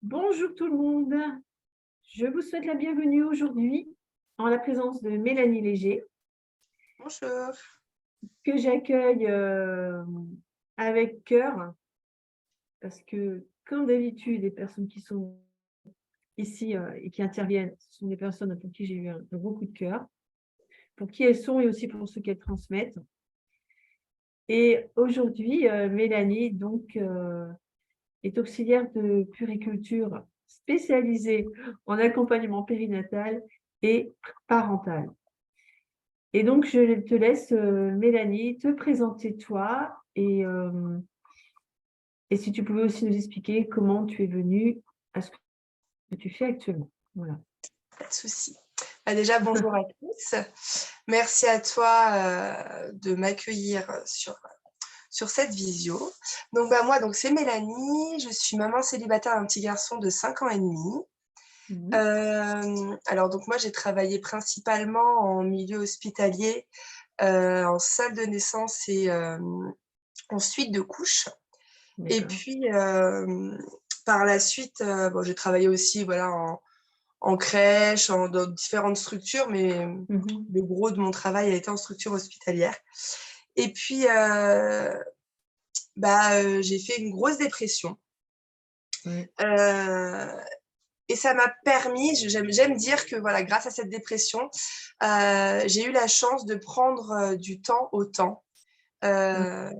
Bonjour tout le monde, je vous souhaite la bienvenue aujourd'hui en la présence de Mélanie Léger, Bonjour. que j'accueille avec cœur, parce que comme d'habitude, les personnes qui sont ici et qui interviennent, ce sont des personnes pour qui j'ai eu un gros coup de cœur, pour qui elles sont et aussi pour ce qu'elles transmettent. Et aujourd'hui, Mélanie donc, est auxiliaire de puériculture spécialisée en accompagnement périnatal et parental. Et donc, je te laisse, Mélanie, te présenter toi et si tu pouvais aussi nous expliquer comment tu es venue à ce que tu fais actuellement. Voilà. Pas de souci. Déjà, bonjour à tous. Merci à toi de m'accueillir sur cette visio. Moi, c'est Mélanie. Je suis maman célibataire d'un petit garçon de 5 ans et demi. Mmh. Moi, j'ai travaillé principalement en milieu hospitalier, en salle de naissance et en suite de couche. Et D'accord. puis, par la suite, j'ai travaillé aussi en crèche, dans différentes structures, mais Mmh. le gros de mon travail a été en structure hospitalière. Et puis, j'ai fait une grosse dépression. Ouais. Euh, et ça m'a permis, j'aime dire que voilà, grâce à cette dépression, j'ai eu la chance de prendre du temps au temps. Mmh. Euh,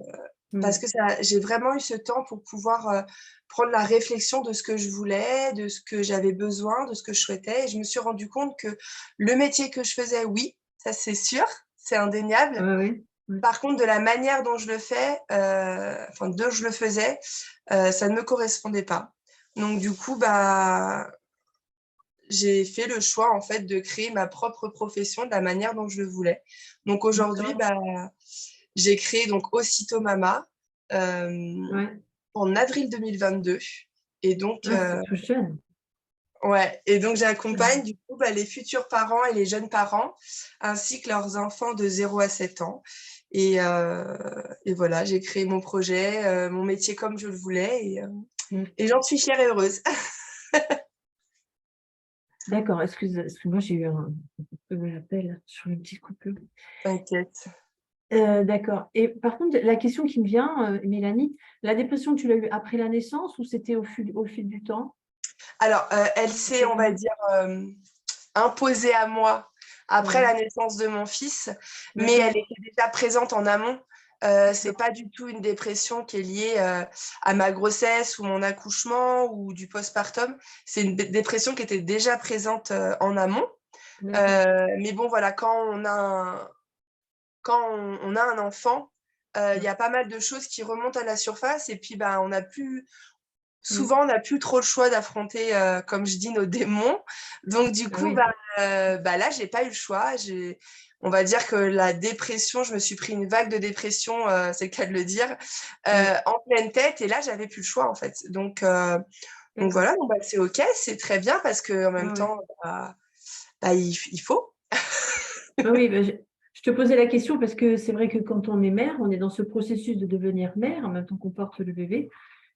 Parce Mmh. que j'ai vraiment eu ce temps pour pouvoir prendre la réflexion de ce que je voulais, de ce que j'avais besoin, de ce que je souhaitais. Et je me suis rendu compte que le métier que je faisais, oui, ça c'est sûr, c'est indéniable. Ouais, ouais. Ouais. Par contre, de la manière dont je le fais, dont je le faisais, ça ne me correspondait pas. Donc du coup, j'ai fait le choix en fait de créer ma propre profession de la manière dont je le voulais. Donc aujourd'hui, D'accord. j'ai créé donc Aussitôt Mama Ouais. en avril 2022. Et donc, Ah, c'est tout jeune. j'accompagne du coup les futurs parents et les jeunes parents, ainsi que leurs enfants de 0 à 7 ans. Et voilà, j'ai créé mon projet, mon métier comme je le voulais, Mmh. et j'en suis fière et heureuse. D'accord, excuse-moi, j'ai eu un appel sur une petite coupure. T'inquiète. D'accord, et par contre, la question qui me vient, Mélanie, la dépression, tu l'as eue après la naissance ou c'était au fil du temps? Alors, elle s'est, on va dire, imposée à moi après la Ouais, naissance de mon fils, mais elle d'accord. était déjà présente en amont. C'est D'accord. pas du tout une dépression qui est liée à ma grossesse ou mon accouchement ou du postpartum. C'est une dépression qui était déjà présente en amont. D'accord. Mais bon, voilà, quand on a un enfant, il y Ouais. a pas mal de choses qui remontent à la surface et puis on n'a plus Mmh. souvent, on n'a plus trop le choix d'affronter, comme je dis, nos démons. Donc, du Ah coup, oui. là, j'ai pas eu le choix. On va dire que la dépression, je me suis pris une vague de dépression, c'est le cas de le dire, Ouais. en pleine tête. Et là, j'avais plus le choix, en fait. Donc D'accord. voilà, c'est OK, c'est très bien parce que en Ouais, même ouais. temps, il faut. Ah oui, bah, je te posais la question parce que c'est vrai que quand on est mère, on est dans ce processus de devenir mère en même temps qu'on porte le bébé.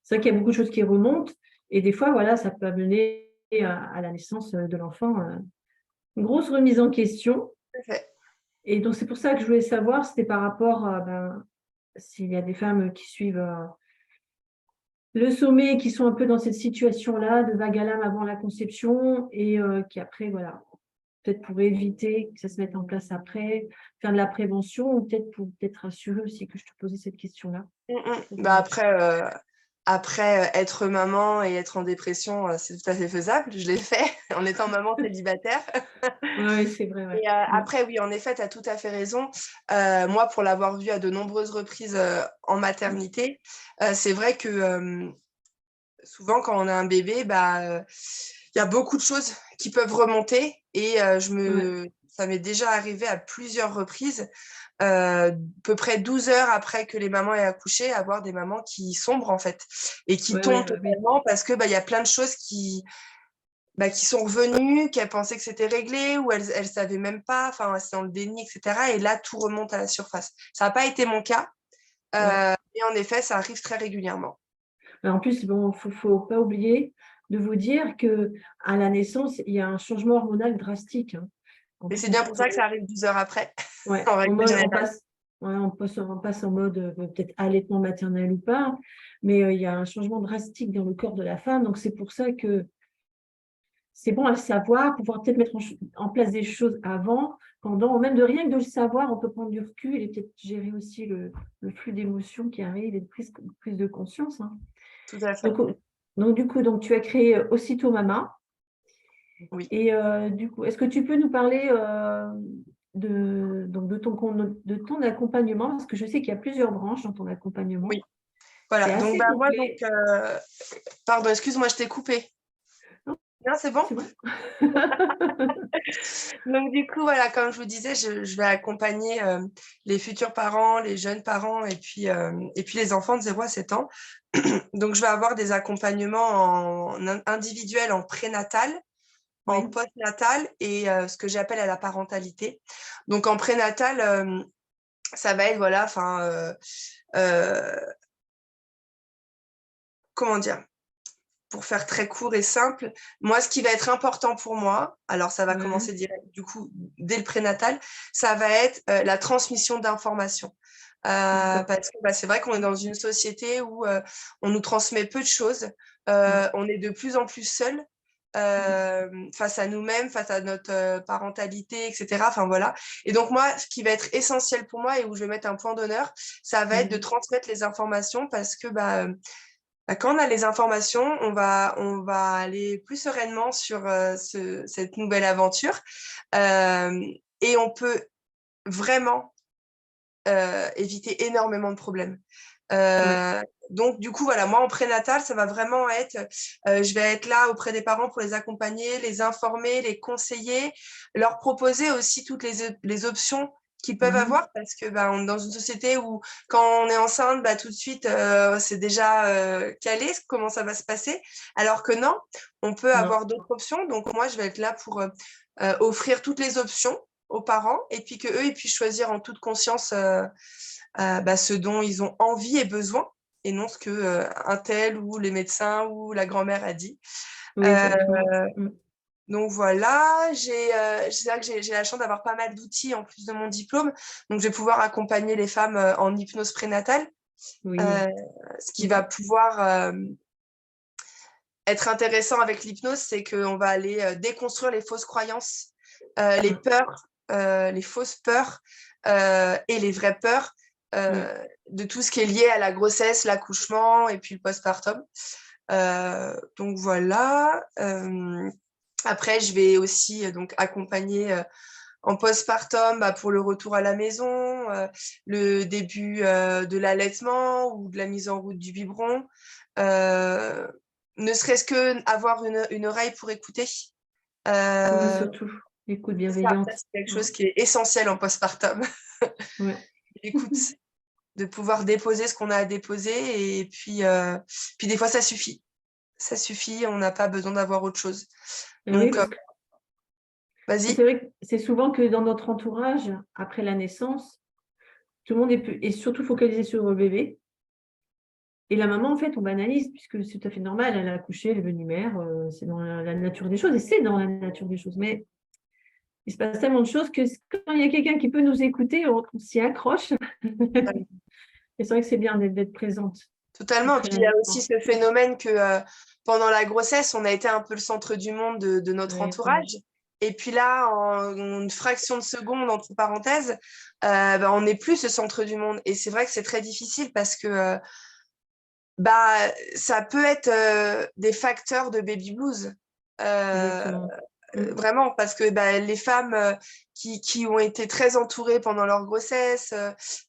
C'est vrai qu'il y a beaucoup de choses qui remontent et des fois, voilà, ça peut amener à la naissance de l'enfant, une grosse remise en question. Tout à fait. Et donc, c'est pour ça que je voulais savoir, c'était par rapport à, s'il y a des femmes qui suivent le sommet, qui sont un peu dans cette situation-là de vague à l'âme avant la conception et qui après, voilà, peut-être pour éviter que ça se mette en place après, faire de la prévention ou peut-être pour peut-être rassurer aussi que je te posais cette question-là. Mm, mm. Pour voir un petit Après, être maman et être en dépression, c'est tout à fait faisable. Je l'ai fait en étant maman célibataire. peu. Oui, c'est vrai, ouais. Et après, oui, en effet, tu as tout à fait raison. Moi, pour l'avoir vu à de nombreuses reprises en maternité, c'est vrai que souvent, quand on a un bébé, il y a beaucoup de choses qui peuvent remonter. Et Ouais, ça m'est déjà arrivé à plusieurs reprises, à peu près 12 heures après que les mamans aient accouché, avoir des mamans qui sombrent, en fait, et qui ouais, tombent ouais, oui. totalement parce que il y a plein de choses qui sont revenues, qu'elles pensaient que c'était réglé ou elles savaient même pas, enfin, c'est dans le déni, etc. Et là, tout remonte à la surface. Ça n'a pas été mon cas, Ouais. mais en effet, ça arrive très régulièrement. En plus, bon, faut pas oublier, de vous dire qu'à la naissance, il y a un changement hormonal drastique. Hein. Et c'est bien pour ça que ça arrive 12 heures après, Ouais, en règle générale. on passe en mode peut-être allaitement maternel ou pas, mais il y a un changement drastique dans le corps de la femme. Donc, c'est pour ça que c'est bon à le savoir, pouvoir peut-être mettre en place des choses avant, pendant, ou même de rien que de le savoir, on peut prendre du recul et peut-être gérer aussi le flux d'émotions qui arrive et de prise de conscience. Hein. Tout à fait. Donc, du coup, tu as créé Aussitôt Mama. Oui. Et du coup, est-ce que tu peux nous parler de ton accompagnement? Parce que je sais qu'il y a plusieurs branches dans ton accompagnement. Oui. Voilà. C'est Donc, assez moi, complet. pardon, excuse-moi, je t'ai coupé. Non, Non, c'est bon? c'est bon. Donc, du coup, voilà, comme je vous disais, je vais accompagner les futurs parents, les jeunes parents et puis les enfants de 0 à 7 ans. Donc, je vais avoir des accompagnements individuels en prénatal, en Oui. postnatal et ce que j'appelle à la parentalité. Donc, en prénatal, ça va être, voilà, comment dire? Pour faire très court et simple, moi, ce qui va être important pour moi, alors ça va Ouais. commencer direct, du coup, dès le prénatal, ça va être la transmission d'informations. Parce que c'est vrai qu'on est dans une société où on nous transmet peu de choses. On est de plus en plus seul face à nous-mêmes, face à notre parentalité, etc. Enfin voilà. Et donc moi, ce qui va être essentiel pour moi et où je vais mettre un point d'honneur, ça va être de transmettre les informations parce que quand on a les informations, on va aller plus sereinement sur cette nouvelle aventure et on peut vraiment éviter énormément de problèmes. Donc, du coup, voilà, moi, en prénatal, ça va vraiment être, je vais être là auprès des parents pour les accompagner, les informer, les conseiller, leur proposer aussi toutes les options qu'ils peuvent avoir parce que on est dans une société où quand on est enceinte, tout de suite, c'est déjà calé comment ça va se passer. Alors que non, on peut avoir d'autres options. Donc, moi, je vais être là pour offrir toutes les options aux parents et puis qu'eux, ils puissent choisir en toute conscience ce dont ils ont envie et besoin et non ce que un tel ou les médecins ou la grand-mère a dit. Oui, exactement. Donc voilà, c'est vrai que j'ai la chance d'avoir pas mal d'outils en plus de mon diplôme. Donc je vais pouvoir accompagner les femmes en hypnose prénatale, Oui. ce qui va pouvoir être intéressant avec l'hypnose, c'est qu'on va aller déconstruire les fausses croyances, les peurs, les fausses peurs et les vraies peurs de tout ce qui est lié à la grossesse, l'accouchement et puis le postpartum. Donc voilà. Après, je vais aussi donc accompagner en postpartum pour le retour à la maison, le début de l'allaitement ou de la mise en route du biberon. Ne serait-ce que avoir une oreille pour écouter. Oui, surtout, écoute bienveillante. C'est quelque chose qui est essentiel en postpartum. Ouais. L'écoute, de pouvoir déposer ce qu'on a à déposer et puis des fois ça suffit. Ça suffit, on n'a pas besoin d'avoir autre chose. Oui, Donc, parce que c'est vas-y. vrai que c'est souvent que dans notre entourage, après la naissance, tout le monde est surtout focalisé sur le bébé. Et la maman, en fait, on banalise, puisque c'est tout à fait normal, elle a accouché, elle est devenue mère, c'est dans la nature des choses, et c'est dans la nature des choses. Mais il se passe tellement de choses que quand il y a quelqu'un qui peut nous écouter, on s'y accroche. Et c'est vrai que c'est bien d'être présente. Totalement. Après Puis il y a l'allaitement. aussi ce phénomène que pendant la grossesse, on a été un peu le centre du monde de notre Ouais, c'est vrai. entourage. Et puis là, en une fraction de seconde, entre parenthèses, on n'est plus ce centre du monde. Et c'est vrai que c'est très difficile parce que ça peut être des facteurs de baby blues. Euh, Exactement. Vraiment, parce que les femmes qui ont été très entourées pendant leur grossesse,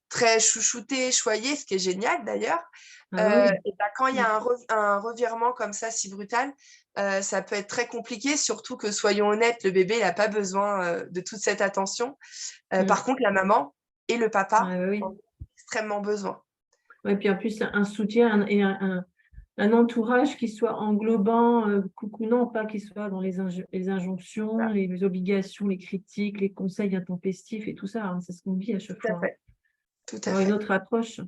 très chouchoutées, choyées, ce qui est génial d'ailleurs, Ah bah oui. quand il y a un revirement comme ça, si brutal, ça peut être très compliqué, surtout que, soyons honnêtes, le bébé n'a pas besoin de toute cette attention. Par contre, la maman et le papa Ah bah oui. en ont extrêmement besoin. Ouais, puis en plus, un soutien et un entourage qui soit englobant, non, pas qui soit dans les injonctions, Voilà. les obligations, les critiques, les conseils intempestifs et tout ça. Hein, c'est ce qu'on vit à chaque Tout à fois. Hein. fait. Tout à Avoir une fait. autre approche.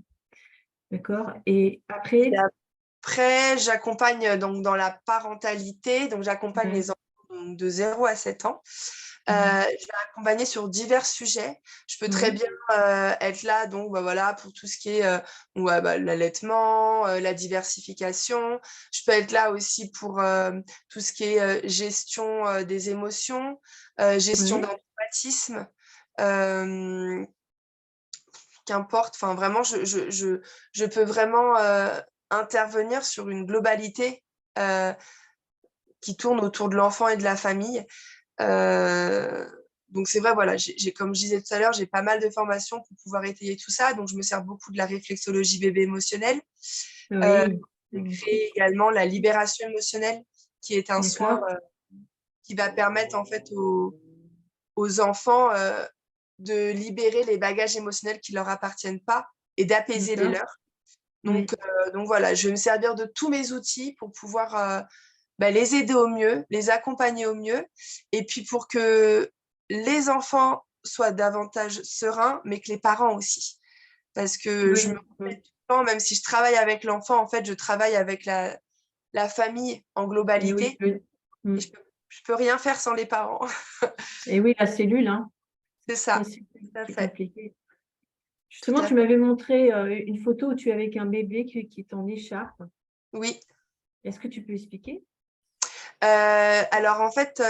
D'accord. Et après, après, j'accompagne donc dans la parentalité, donc j'accompagne Ouais. les enfants donc, de 0 à 7 ans. Mhm. Je vais accompagner sur divers sujets. Je peux très Ouais. bien être là donc bah, voilà, pour tout ce qui est ouais, bah, l'allaitement, la diversification. Je peux être là aussi pour tout ce qui est gestion des émotions, gestion Ouais. d'un traumatisme. Euh, Qu'importe, enfin vraiment, je peux vraiment intervenir sur une globalité euh, qui tourne autour de l'enfant et de la famille. Euh, donc c'est vrai, voilà, comme je disais tout à l'heure, j'ai pas mal de formations pour pouvoir étayer tout ça. Donc je me sers beaucoup de la réflexologie bébé émotionnelle. Oui. J'ai créé Magnifique. également la libération émotionnelle, qui est un soin D'accord. qui va permettre en fait aux enfants de libérer les bagages émotionnels qui leur appartiennent pas et d'apaiser les D'accord. leurs. Oui. Donc voilà, je vais me servir de tous mes outils pour pouvoir bah, les aider au mieux, les accompagner au mieux, et puis pour que les enfants soient davantage sereins, mais que les parents aussi. Parce que je me Oui. répète tout le temps, même si je travaille avec l'enfant, en fait, je travaille avec la famille en Et oui. globalité, Oui. et je peux rien faire sans les parents. Et oui, la cellule, hein. C'est La ça, cellule tout à qui est fait, compliquée. tout Justement, à tu fait. m'avais montré une photo où tu es avec un bébé qui est en écharpe. Oui. Est-ce que tu peux expliquer? Alors en fait,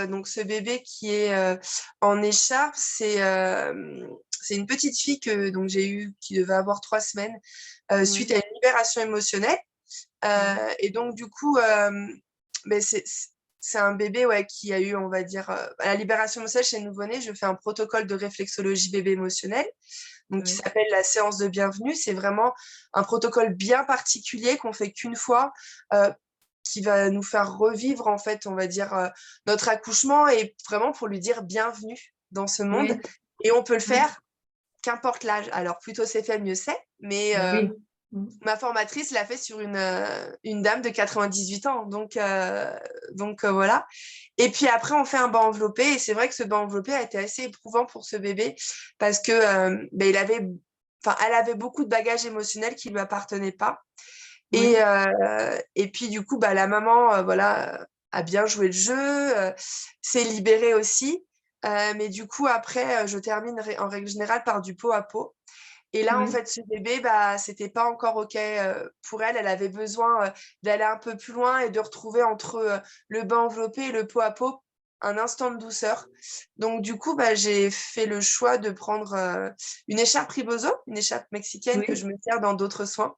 donc ce bébé qui est en écharpe, c'est une petite fille que donc j'ai eue qui devait avoir 3 semaines suite Oui. à une libération émotionnelle. Oui. Et donc du coup, ben, c'est un bébé ouais, qui a eu, on va dire, à la libération émotionnelle chez le nouveau-né, je fais un protocole de réflexologie bébé émotionnel, donc qui Oui. s'appelle la séance de bienvenue. C'est vraiment un protocole bien particulier qu'on fait qu'une fois. Qui va nous faire revivre, en fait, on va dire, notre accouchement et vraiment pour lui dire bienvenue dans ce monde. Oui. Et on peut le Oui. faire, qu'importe l'âge. Alors, plus tôt c'est fait, mieux c'est. Mais Ben oui. Mm. ma formatrice l'a fait sur une dame de 98 ans. Donc voilà. Et puis après, on fait un banc enveloppé. Et c'est vrai que ce banc enveloppé a été assez éprouvant pour ce bébé parce que ben, elle avait beaucoup de bagages émotionnels qui ne lui appartenaient pas. Oui. Et puis, du coup, bah, la maman, voilà, a bien joué le jeu, s'est libérée aussi. Mais du coup, après, je termine en règle générale par du pot à pot. Et là, en Oui. fait, ce bébé, bah, c'était pas encore OK pour elle. Elle avait besoin d'aller un peu plus loin et de retrouver entre le bain enveloppé et le pot à pot un instant de douceur. Donc, du coup, bah, j'ai fait le choix de prendre une écharpe Ribozo, une écharpe mexicaine que je Oui. me sers dans d'autres soins.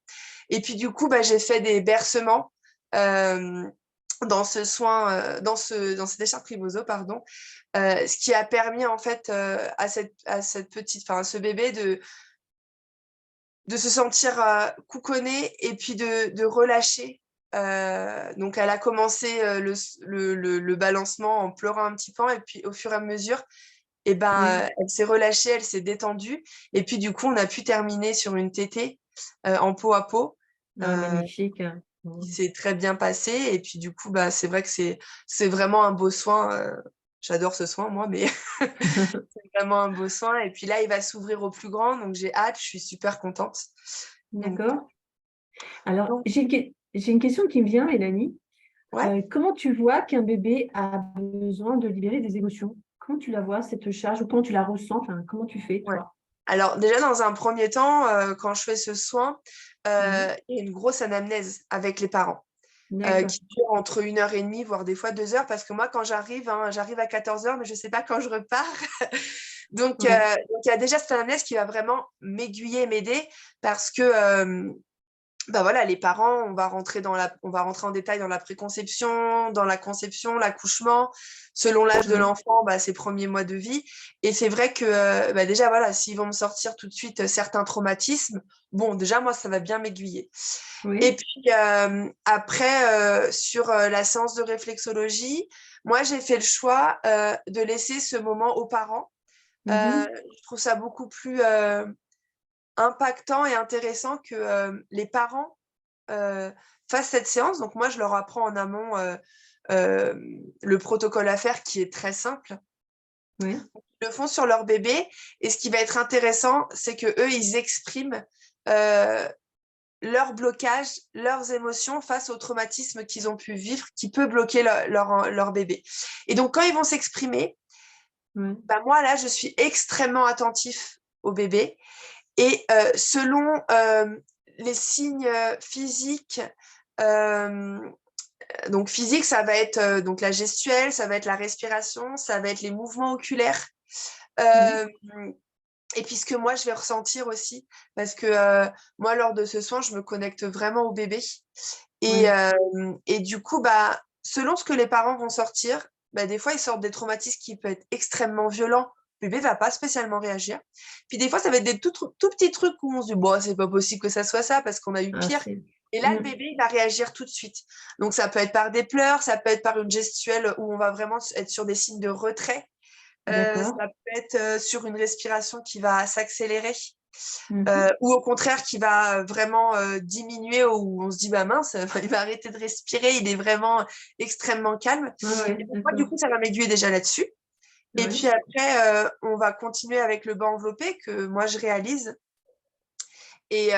Et puis, du coup, bah, j'ai fait des bercements dans ce soin, dans cette écharpe Ribozo, pardon, ce qui a permis, en fait, à cette petite, enfin, à ce bébé de se sentir couconnée et puis de relâcher. Donc, elle a commencé le balancement en pleurant un petit peu et puis au fur et à mesure, et ben, Oui. elle s'est relâchée, elle s'est détendue. Et puis, du coup, on a pu terminer sur une tétée en peau à peau Ah, magnifique. qui Mm. s'est très bien passée. Et puis, du coup, bah, c'est vrai que c'est vraiment un beau soin. J'adore ce soin, moi, mais c'est vraiment un beau soin. Et puis là, il va s'ouvrir au plus grand. Donc, j'ai hâte, je suis super contente. Donc, D'accord. Alors, donc, j'ai une question qui me vient, Mélanie. ouais. Comment tu vois qu'un bébé a besoin de libérer des émotions? Comment tu la vois, cette charge, ou comment tu la ressens? Enfin, comment tu fais, Ouais. toi? Alors, déjà, dans un premier temps, quand je fais ce soin, Oui. il y a une grosse anamnèse avec les parents D'accord. qui dure entre 1 heure et demie, voire des fois 2 heures, parce que moi, quand j'arrive, hein, j'arrive à 14 heures, mais je ne sais pas quand je repars. Oui. Donc, il y a déjà cette anamnèse qui va vraiment m'aiguiller, m'aider, parce que bah voilà, les parents, on va rentrer en détail dans la préconception, dans la conception, l'accouchement, selon l'âge de Oui. l'enfant, bah, ses premiers mois de vie. Et c'est vrai que bah déjà, voilà, s'ils vont me sortir tout de suite certains traumatismes, bon, déjà, moi, ça va bien m'aiguiller. Et Oui. puis après, sur la séance de réflexologie, moi, j'ai fait le choix de laisser ce moment aux parents. Mhm. Je trouve ça beaucoup plus impactant et intéressant que les parents fassent cette séance. Donc moi, je leur apprends en amont euh, le protocole à faire qui est très simple. Oui. Ils le font sur leur bébé et ce qui va être intéressant, c'est que eux, ils expriment euh, leur blocage, leurs émotions face au traumatisme qu'ils ont pu vivre, qui peut bloquer leur bébé. Et donc, quand ils vont s'exprimer, Ouais. bah, moi, là, je suis extrêmement attentif au bébé. Et selon les signes physiques, donc physique, ça va être donc la gestuelle, ça va être la respiration, ça va être les mouvements oculaires. Mhm. Et puis ce que moi, je vais ressentir aussi, parce que moi, lors de ce soin, je me connecte vraiment au bébé. Et, Ouais. et du coup, bah, selon ce que les parents vont sortir, bah, des fois, ils sortent des traumatismes qui peuvent être extrêmement violents. Le bébé va pas spécialement réagir. Puis des fois, ça va être des tout petits trucs où on se dit, bon, c'est pas possible que ça soit ça parce qu'on a eu Ah, pire. c'est... Et là, le Mhm. bébé, il va réagir tout de suite. Donc, ça peut être par des pleurs, ça peut être par une gestuelle où on va vraiment être sur des signes de retrait. D'accord. Ça peut être sur une respiration qui va s'accélérer. Mhm. Ou au contraire qui va vraiment diminuer, où on se dit bah mince, il va arrêter de respirer, il est vraiment extrêmement calme. Ouais, ouais, Et donc, moi, du d'accord. coup, ça va m'aiguiller déjà là-dessus. Et Ouais. puis après, on va continuer avec le bain enveloppé que moi je réalise. Et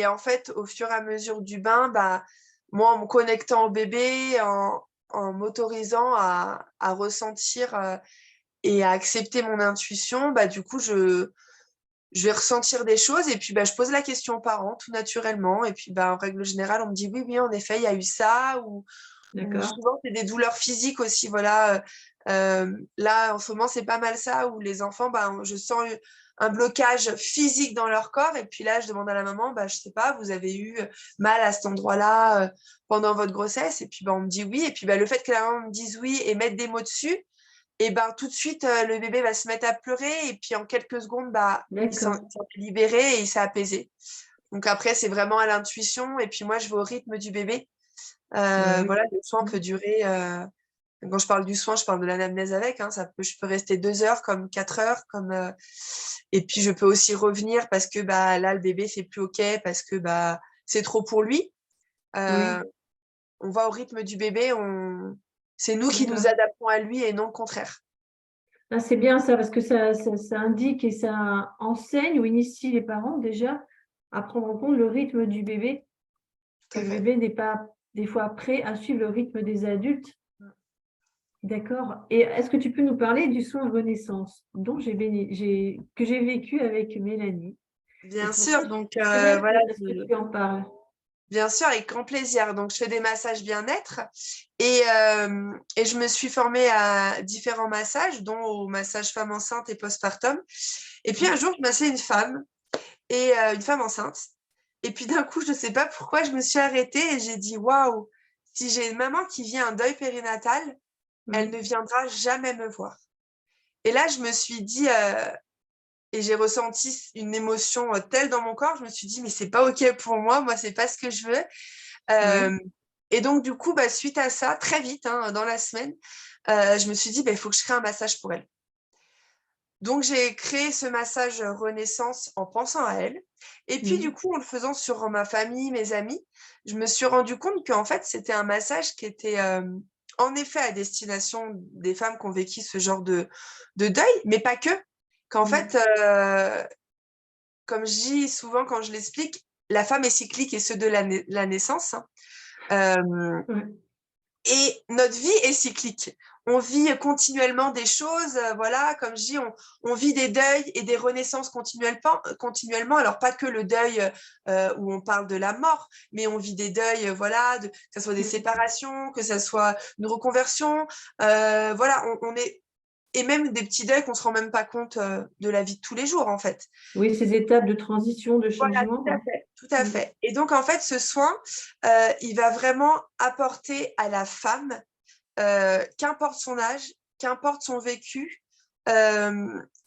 en fait, au fur et à mesure du bain, bah, moi, en me connectant au bébé, en m'autorisant à ressentir et à accepter mon intuition, bah, du coup, je vais ressentir des choses et puis bah, je pose la question aux parents tout naturellement. Et puis bah, en règle générale, on me dit oui, oui, en effet, il y a eu ça. Ou D'accord. souvent, c'est des douleurs physiques aussi. Voilà. Là, en ce moment, c'est pas mal ça, où les enfants, bah, je sens un blocage physique dans leur corps. Et puis là, je demande à la maman, bah, je sais pas, vous avez eu mal à cet endroit-là pendant votre grossesse. Et puis bah, on me dit oui. Et puis bah, le fait que la maman me dise oui et mette des mots dessus, et ben tout de suite, le bébé va se mettre à pleurer et puis en quelques secondes, bah, D'accord. il s'en est libéré et il s'est apaisé. Donc après, c'est vraiment à l'intuition et puis moi, je vais au rythme du bébé. Bah oui. Voilà, le soin peut Mhm. durer, quand je parle du soin, je parle de l'anamnèse avec, hein, je peux rester 2 heures comme 4 heures, et puis je peux aussi revenir parce que bah, là, le bébé, c'est plus OK, parce que bah, c'est trop pour lui. Euh, Oui, on va au rythme du bébé, c'est nous qui nous d'accord. adaptons à lui et non le contraire. Ah, c'est bien ça parce que ça indique et ça enseigne ou initie les parents déjà à prendre en compte le rythme du bébé, Tout que à le fait. bébé n'est pas des fois prêt à suivre le rythme des adultes. D'accord. Et est-ce que tu peux nous parler du soin Renaissance que j'ai vécu avec Mélanie? Et Bien c'est pour ça sûr, que donc je tenais voilà, à ce que tu en parles. bien sûr, avec grand plaisir. Donc, je fais des massages bien-être et je me suis formée à différents massages, dont au massage femme enceinte et postpartum. Et puis, un Ouais. jour, je massais une femme une femme enceinte. Et puis, d'un coup, je ne sais pas pourquoi, je me suis arrêtée et j'ai dit, waouh, si j'ai une maman qui vit un deuil périnatal, elle Oui. ne viendra jamais me voir. Et là, je me suis dit, et j'ai ressenti une émotion telle dans mon corps, je me suis dit, mais c'est pas OK pour moi, c'est pas ce que je veux. Oui. Euh, et donc, du coup, bah, suite à ça, très vite, hein, dans la semaine, je me suis dit, bah, il faut que je crée un massage pour elle. Donc, j'ai créé ce massage Renaissance en pensant à elle. Et puis, du Mhm. coup, en le faisant sur ma famille, mes amis, je me suis rendu compte qu'en fait, c'était un massage qui était en effet à destination des femmes qui ont vécu ce genre de deuil, mais pas que. Qu'en fait, Mhm. comme je dis souvent quand je l'explique, la femme est cyclique et ce de la naissance, hein. Euh, Ouais. et notre vie est cyclique. On vit continuellement des choses, voilà, comme je dis, on vit des deuils et des renaissances continuellement. Alors, pas que le deuil où on parle de la mort, mais on vit des deuils, voilà, que ce soit des Mhm. séparations, que ce soit une reconversion. Voilà, on est. Et même des petits deuils qu'on ne se rend même pas compte de la vie de tous les jours, en fait. Oui, ces étapes de transition, de Voilà, changement, tout à hein. fait, tout à Mhm. fait. Et donc, en fait, ce soin, il va vraiment apporter à la femme, qu'importe son âge, qu'importe son vécu,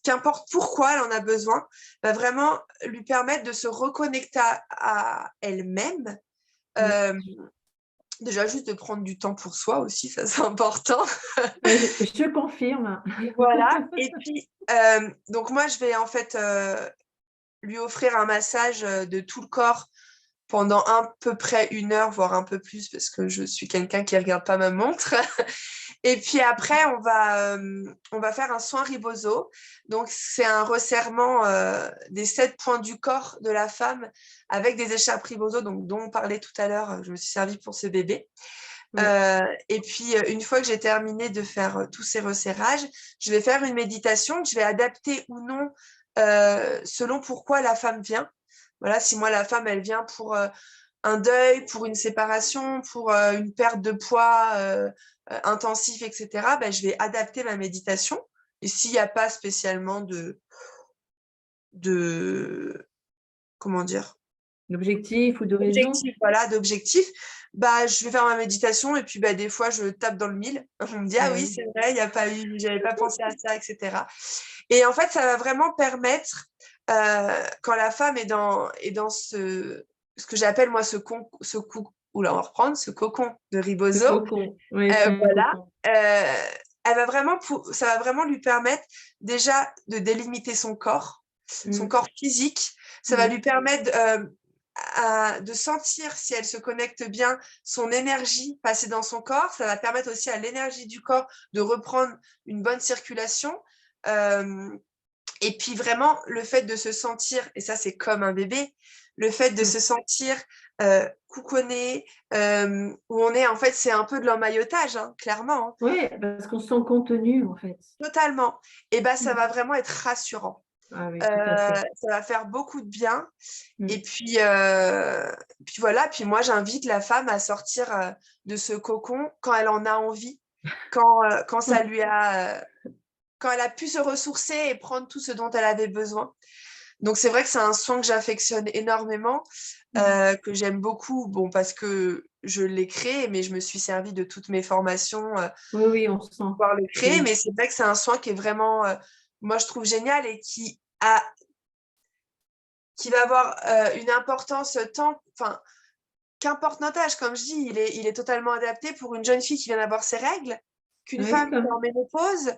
qu'importe pourquoi elle en a besoin, va vraiment lui permettre de se reconnecter à elle-même. Oui. Euh, Déjà, juste de prendre du temps pour soi aussi, ça c'est important. Ouais, je confirme. Voilà. Et puis, donc moi, je vais en fait lui offrir un massage de tout le corps pendant à peu près 1 heure, voire un peu plus, parce que je suis quelqu'un qui ne regarde pas ma montre. Et puis après, on va faire un soin riboso. Donc, c'est un resserrement des 7 points du corps de la femme avec des écharpes riboso, donc, dont on parlait tout à l'heure. Je me suis servie pour ce bébé. Oui. Et puis, une fois que j'ai terminé de faire tous ces resserrages, je vais faire une méditation que je vais adapter ou non selon pourquoi la femme vient. Voilà, si moi, la femme, elle vient pour un deuil, pour une séparation, pour une perte de poids intensif, etc., ben, je vais adapter ma méditation. Et s'il n'y a pas spécialement de comment dire, L'objectif ou de raison. d'objectif, bah, je vais faire ma méditation et puis bah, des fois, je tape dans le mille. On me dit, ah oui, Oui. c'est vrai, il n'y a pas eu, j'avais pas pensé à ça, etc. Et en fait, ça va vraiment permettre, quand la femme est dans ce que j'appelle moi oula, on va reprendre, ce cocon de Le riboso, cocon. Oui, c'est un voilà, cocon. elle va vraiment ça va vraiment lui permettre déjà de délimiter son corps physique. Ça va lui permettre de sentir si elle se connecte bien son énergie passer dans son corps. Ça va permettre aussi à l'énergie du corps de reprendre une bonne circulation. Et puis vraiment, le fait de se sentir, et ça c'est comme un bébé, le fait de se sentir couconné, où on est, en fait, c'est un peu de l'emmaillotage, hein, clairement. Hein. Oui, parce qu'on se sent contenu, en fait. Totalement. Et ben, ça va vraiment être rassurant. Ah oui, tout à fait. Ça va faire beaucoup de bien. Mm. Et puis voilà, puis moi j'invite la femme à sortir de ce cocon quand elle en a envie, quand ça lui a, quand elle a pu se ressourcer et prendre tout ce dont elle avait besoin. Donc c'est vrai que c'est un soin que j'affectionne énormément, que j'aime beaucoup, bon parce que je l'ai créé, mais je me suis servie de toutes mes formations Oui, oui, on sent. pour pouvoir le créer, Oui. mais c'est vrai que c'est un soin qui est vraiment, moi je trouve génial et qui va avoir une importance enfin, qu'importe notre âge, comme je dis, il est totalement adapté pour une jeune fille qui vient d'avoir ses règles, qu'une Oui, femme qui est en ménopause,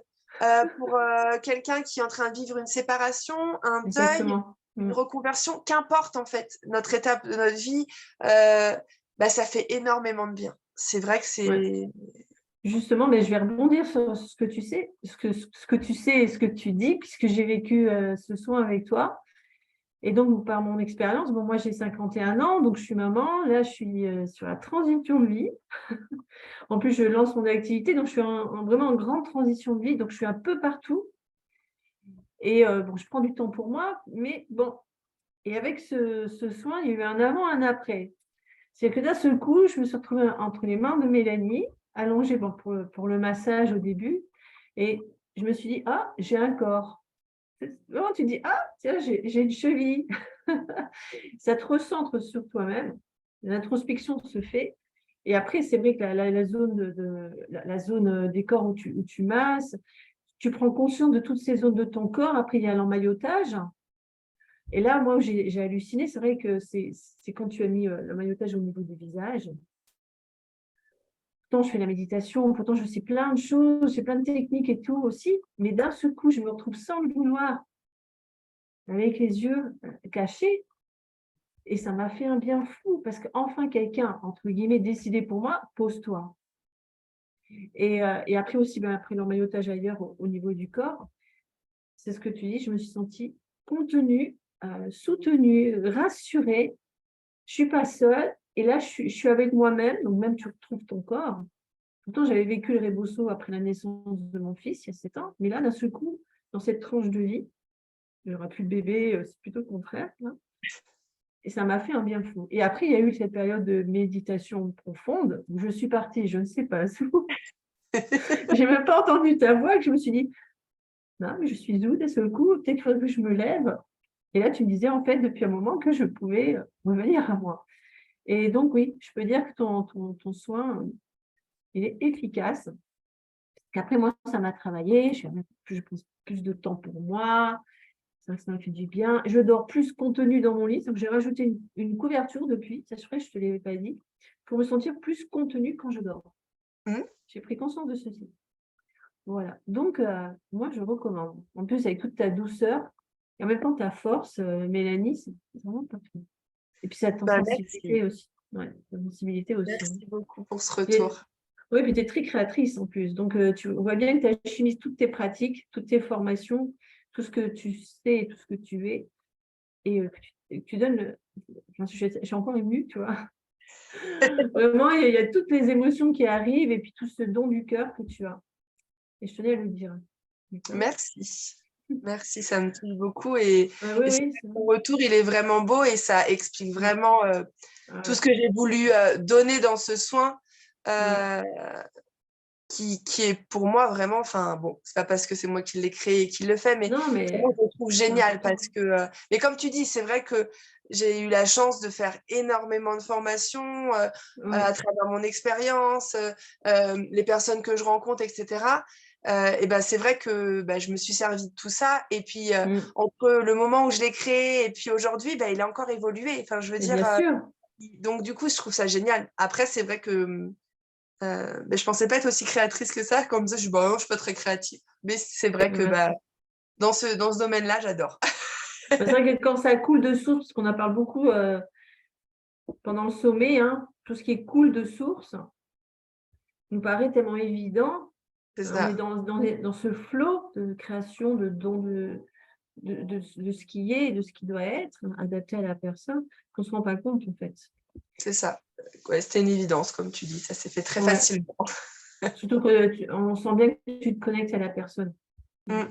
pour quelqu'un qui est en train de vivre une séparation, un deuil, exactement. une reconversion, qu'importe en fait notre étape de notre vie, bah, ça fait énormément de bien. C'est vrai que Ouais. c'est... Justement, mais je vais rebondir sur ce que tu sais, ce que tu sais et ce que tu dis, puisque j'ai vécu ce soin avec toi. Et donc, par mon expérience, bon, moi j'ai 51 ans, donc je suis maman. Là, je suis sur la transition de vie. En plus, je lance mon activité, donc je suis vraiment en grande transition de vie. Donc, je suis un peu partout. Et bon, je prends du temps pour moi, mais bon. Et avec ce soin, il y a eu un avant, un après. C'est-à-dire que d'un seul coup, je me suis retrouvée entre les mains de Mélanie, allongée bon, pour le massage au début. Et je me suis dit, ah, j'ai un corps. Vraiment, tu te dis, ah, tiens, j'ai une cheville. Ça te recentre sur toi-même. L'introspection se fait. Et après, c'est vrai que la zone, la zone des corps où tu masses, tu prends conscience de toutes ces zones de ton corps. Après, il y a l'emmaillotage. Et là, moi, j'ai halluciné. C'est vrai que c'est quand tu as mis l'emmaillotage au niveau du visage. Pourtant, je fais la méditation, pourtant, je sais plein de choses, j'ai plein de techniques et tout aussi. Mais d'un seul coup, je me retrouve sans le vouloir, avec les yeux cachés. Et ça m'a fait un bien fou parce qu'enfin, quelqu'un, entre guillemets, décidé pour moi, pose-toi. Et après aussi, ben, après l'emmaillotage ailleurs au niveau du corps, c'est ce que tu dis, je me suis sentie contenue, soutenue, rassurée. Je suis pas seule. Et là, je suis avec moi-même. Donc, même tu retrouves ton corps. Pourtant, j'avais vécu le rebosso après la naissance de mon fils, il y a 7 ans. Mais là, d'un seul coup, dans cette tranche de vie, il n'y aura plus de bébé, c'est plutôt le contraire. Là. Et ça m'a fait un bien fou. Et après, il y a eu cette période de méditation profonde où je suis partie, je ne sais pas où. Je n'ai même pas entendu ta voix, que je me suis dit, non, mais je suis où d'un seul coup, peut-être qu'il faudrait que je me lève. Et là, tu me disais en fait depuis un moment que je pouvais revenir à moi. Et donc, oui, je peux dire que ton soin, il est efficace. Qu'après, moi, ça m'a travaillé. Je prends plus de temps pour moi. Ça m'a fait du bien. Je dors plus contenue dans mon lit. Donc, j'ai rajouté une couverture depuis. Ça, je ne te l'avais pas dit. Pour me sentir plus contenue quand je dors. J'ai pris conscience de ceci. Voilà. Donc, moi, je recommande. En plus, avec toute ta douceur et en même temps ta force, Mélanie, c'est vraiment parfait. Et puis, ça ta Bah, sensibilité merci. aussi. Ouais, ta sensibilité aussi. Hein. Merci beaucoup pour ce Et retour. Oui, puis tu es très créatrice en plus. Donc, tu vois bien que tu alchimises toutes tes pratiques, toutes tes formations, tout ce que tu sais, tout ce que tu es, et que tu donnes enfin, je suis encore émue, tu vois. Vraiment, il y a toutes les émotions qui arrivent et puis tout ce don du cœur que tu as. Et je tenais à le dire. D'accord? Merci. Merci, ça me touche beaucoup. Et, Ah, oui, et c'est oui, vrai c'est que vrai. ton retour, il est vraiment beau et ça explique Mm. vraiment Ah, tout ce ouais. que j'ai voulu donner dans ce soin. Mm. euh, qui est pour moi vraiment, enfin bon, c'est pas parce que c'est moi qui l'ai créé et qui le fait, mais Non, mais vraiment, je le trouve c'est génial important. parce que, mais comme tu dis, c'est vrai que j'ai eu la chance de faire énormément de formations Ouais. à travers mon expérience, les personnes que je rencontre, etc. Et ben c'est vrai que bah, je me suis servi de tout ça et puis Mm. entre le moment où je l'ai créé et puis aujourd'hui, bah, il a encore évolué. Enfin, je veux Et dire, bien sûr. donc du coup, je trouve ça génial. Après, c'est vrai que mais je pensais pas être aussi créatrice que ça. Comme ça, je dis, bah, non, je suis pas très créative. Mais c'est vrai que bah, Merci. dans ce domaine-là, j'adore. Bah, c'est vrai que quand ça coule de source, parce qu'on en parle beaucoup pendant le sommet, hein, tout ce qui est coule de source nous paraît tellement évident. C'est On est ça. dans ce flot de création, de don de ce qui est, de ce qui doit être adapté à la personne, qu'on ne se rend pas compte en fait. C'est ça. Ouais, c'était une évidence, comme tu dis. Ça s'est fait très Ouais. facilement. Surtout qu'on sent bien que tu te connectes à la personne. Mm.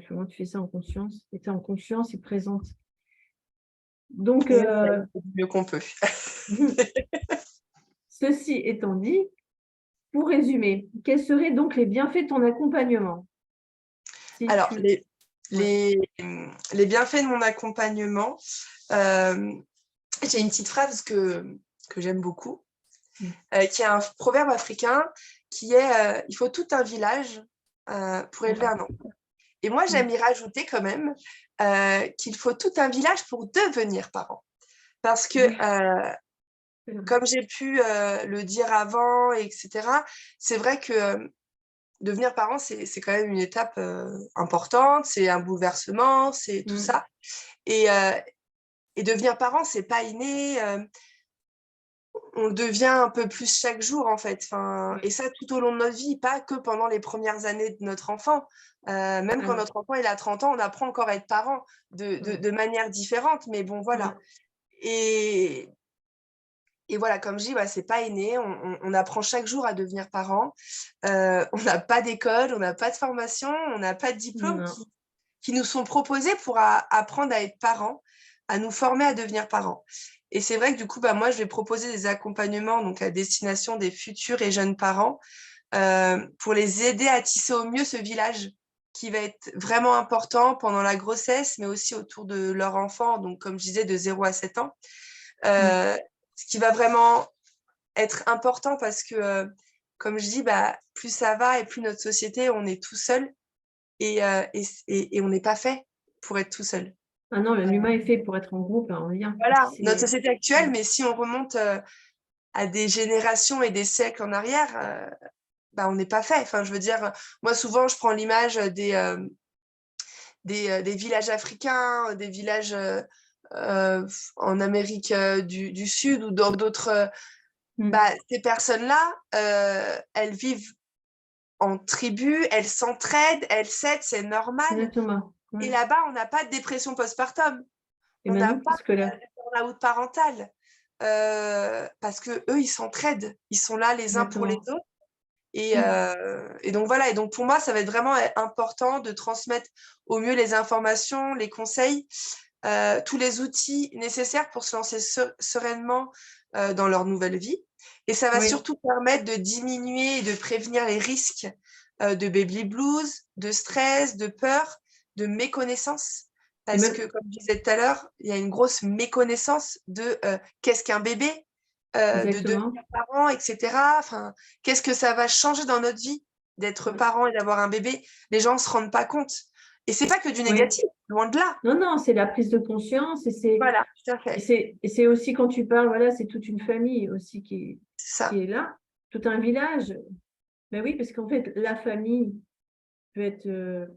Comment tu fais ça en conscience, et tu es en conscience et présente. Donc, On essaye du mieux qu'on peut. ceci étant dit, pour résumer, quels seraient donc les bienfaits de ton accompagnement? Si Alors, tu... les, Ouais. les, les bienfaits de mon accompagnement, euh, j'ai une petite phrase que j'aime beaucoup, Mm. qui est un proverbe africain qui est il faut tout un village pour élever un enfant. Et moi, Mm. j'aime y rajouter quand même qu'il faut tout un village pour devenir parent. Parce que, comme j'ai pu le dire avant, etc., c'est vrai que devenir parent, c'est quand même une étape importante, c'est un bouleversement, c'est tout Mm. ça. Et devenir parent, c'est pas inné. On le devient un peu plus chaque jour, en fait. Enfin, et Ouais. ça, tout au long de notre vie, pas que pendant les premières années de notre enfant. Même quand Alors, notre enfant il a 30 ans, on apprend encore à être parent ouais. de manière différente. Mais bon, voilà. Ouais. Et, et voilà, comme je dis, bah, c'est pas inné. On apprend chaque jour à devenir parent. On n'a pas d'école, on n'a pas de formation, on n'a pas de diplôme Non. qui nous sont proposés pour apprendre à être parents, à nous former à devenir parents. Et c'est vrai que du coup, bah, moi, je vais proposer des accompagnements donc à destination des futurs et jeunes parents pour les aider à tisser au mieux ce village qui va être vraiment important pendant la grossesse, mais aussi autour de leur enfant, donc comme je disais, de 0 à 7 ans. Mm. Ce qui va vraiment être important parce que, comme je dis, bah, plus ça va et plus notre société, on est tout seul et on n'est pas fait pour être tout seul. Ah non, l'humain est fait pour être en groupe, en lien. Voilà, notre C'est... société actuelle, mais si on remonte à des générations et des siècles en arrière, bah, on n'est pas fait. Enfin, je veux dire, moi, souvent, je prends l'image des villages africains, des villages en Amérique du Sud ou dans d'autres. Mm. Bah, ces personnes-là, elles vivent en tribu, elles s'entraident, elles s'aident, c'est normal. Exactement. Et Ouais. là-bas, on n'a pas de dépression postpartum. Et On n'a maintenant, pas parce que là, de burn-out parental. Parce que eux, ils s'entraident. Ils sont là les uns pour les exactement. autres. Mm. Et donc voilà. Et donc pour moi, ça va être vraiment important de transmettre au mieux les informations, les conseils, tous les outils nécessaires pour se lancer sereinement dans leur nouvelle vie. Et ça va Oui. surtout permettre de diminuer et de prévenir les risques de baby blues, de stress, de peur, de méconnaissance. Et Parce même, que, comme je disais tout à l'heure, il y a une grosse méconnaissance de qu'est-ce qu'un bébé, de devenir exactement. parent, etc. Enfin, qu'est-ce que ça va changer dans notre vie d'être Ouais. parent et d'avoir un bébé? Les gens ne se rendent pas compte. Et c'est pas que du Oui. négatif, loin de là. Non, non, c'est la prise de conscience Voilà, tout à fait. et c'est aussi quand tu parles, voilà, c'est toute une famille aussi C'est qui ça. est là, tout un village. Ben oui, parce qu'en fait, la famille peut être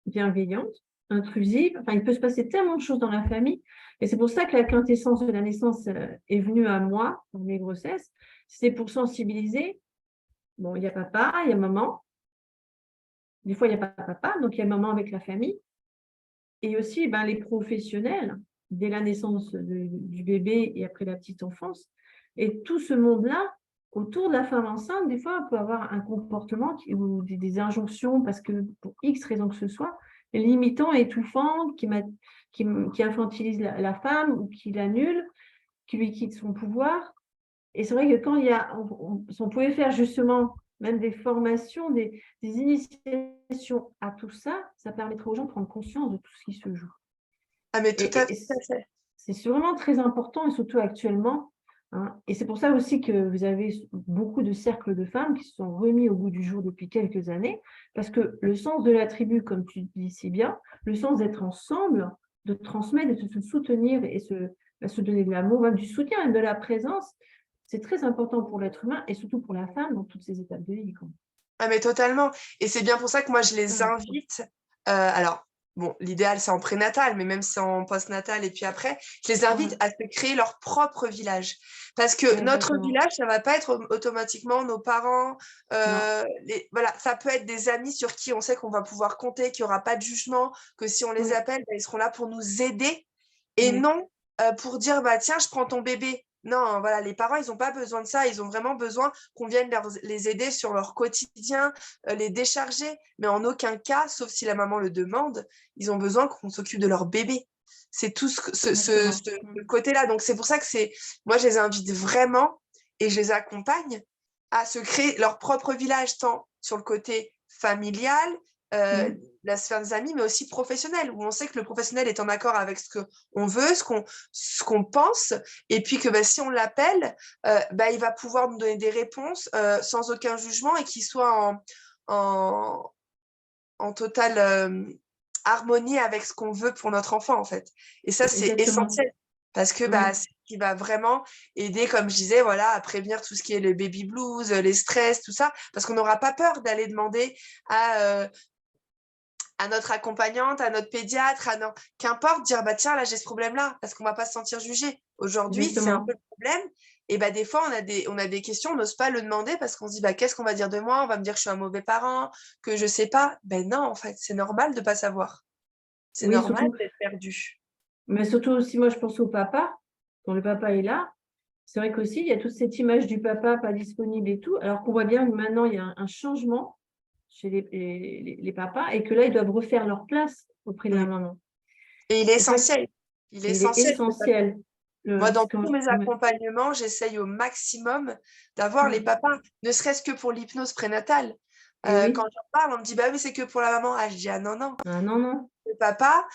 bienveillante, intrusive. Enfin, il peut se passer tellement de choses dans la famille. Et c'est pour ça que la quintessence de la naissance est venue à moi dans mes grossesses. C'est pour sensibiliser bon, il y a papa, il y a maman. Des fois, il n'y a pas papa, donc il y a maman avec la famille. Et aussi, ben, les professionnels, dès la naissance du bébé et après la petite enfance. Et tout ce monde-là, autour de la femme enceinte, des fois, peut avoir un comportement ou des injonctions, parce que pour X raison que ce soit, limitant, étouffant, qui infantilise la femme ou qui l'annule, qui lui quitte son pouvoir. Et c'est vrai que quand il y a, si on pouvait faire justement même des formations, des initiations à tout ça, ça permettrait aux gens de prendre conscience de tout ce qui se joue. Ah, mais tout à Et fait. c'est vraiment très important, et surtout actuellement. Hein. Et c'est pour ça aussi que vous avez beaucoup de cercles de femmes qui se sont remis au goût du jour depuis quelques années, parce que le sens de la tribu, comme tu dis si bien, le sens d'être ensemble, de transmettre, de se soutenir et se donner de l'amour, même du soutien et de la présence, c'est très important pour l'être humain et surtout pour la femme dans toutes ces étapes de vie. Ah, mais totalement. Et c'est bien pour ça que moi, je les Super. invite. Alors, bon, l'idéal, c'est en prénatal, mais même si c'est en postnatal et puis après, je les invite à se créer leur propre village. Parce que notre Exactement. village, ça va pas être automatiquement nos parents. Non. Voilà, ça peut être des amis sur qui on sait qu'on va pouvoir compter, qu'il n'y aura pas de jugement, que si on les Oui. appelle, ben, ils seront là pour nous aider et Oui. non pour dire, bah, tiens, je prends ton bébé. Non, voilà, les parents, ils n'ont pas besoin de ça. Ils ont vraiment besoin qu'on vienne les aider sur leur quotidien, les décharger. Mais en aucun cas, sauf si la maman le demande, ils ont besoin qu'on s'occupe de leur bébé. C'est tout Exactement. ce côté-là. Donc, c'est pour ça que moi, je les invite vraiment et je les accompagne à se créer leur propre village, tant sur le côté familial, euh, Mm. la sphère des amis, mais aussi professionnelle, où on sait que le professionnel est en accord avec ce qu'on veut, ce qu'on pense, et puis que bah, si on l'appelle, bah, il va pouvoir nous donner des réponses sans aucun jugement et qui soit en, en totale harmonie avec ce qu'on veut pour notre enfant, en fait. Et ça, c'est Exactement. essentiel parce que bah, Oui. c'est ce qui va vraiment aider, comme je disais, voilà, à prévenir tout ce qui est le baby blues, les stress, tout ça, parce qu'on n'aura pas peur d'aller demander à notre accompagnante, à notre pédiatre, qu'importe, dire bah tiens, là j'ai ce problème-là, parce qu'on va pas se sentir jugé. Aujourd'hui, c'est un peu Exactement. le problème. Et bah des fois, on a des questions, on n'ose pas le demander parce qu'on se dit bah qu'est-ce qu'on va dire de moi? On va me dire que je suis un mauvais parent, que je sais pas. Ben non, en fait, c'est normal de pas savoir. C'est Oui, normal surtout. d'être perdu. Mais surtout aussi, moi, je pense au papa. Quand le papa est là, c'est vrai qu'aussi, il y a toute cette image du papa pas disponible et tout, alors qu'on voit bien que maintenant, il y a un changement chez les papas et que là, ils doivent refaire leur place auprès de la Mm. maman. Et il est Et ça, essentiel. Il est il est essentiel. essentiel. Moi, Parce dans que, tous mes ouais. accompagnements, j'essaye au maximum d'avoir les Mm. papas, ne serait-ce que pour l'hypnose prénatale. Et Quand oui. j'en parle, on me dit, bah oui, c'est que pour la maman. Ah, je dis, ah non, non. Ah non, non. Le papa,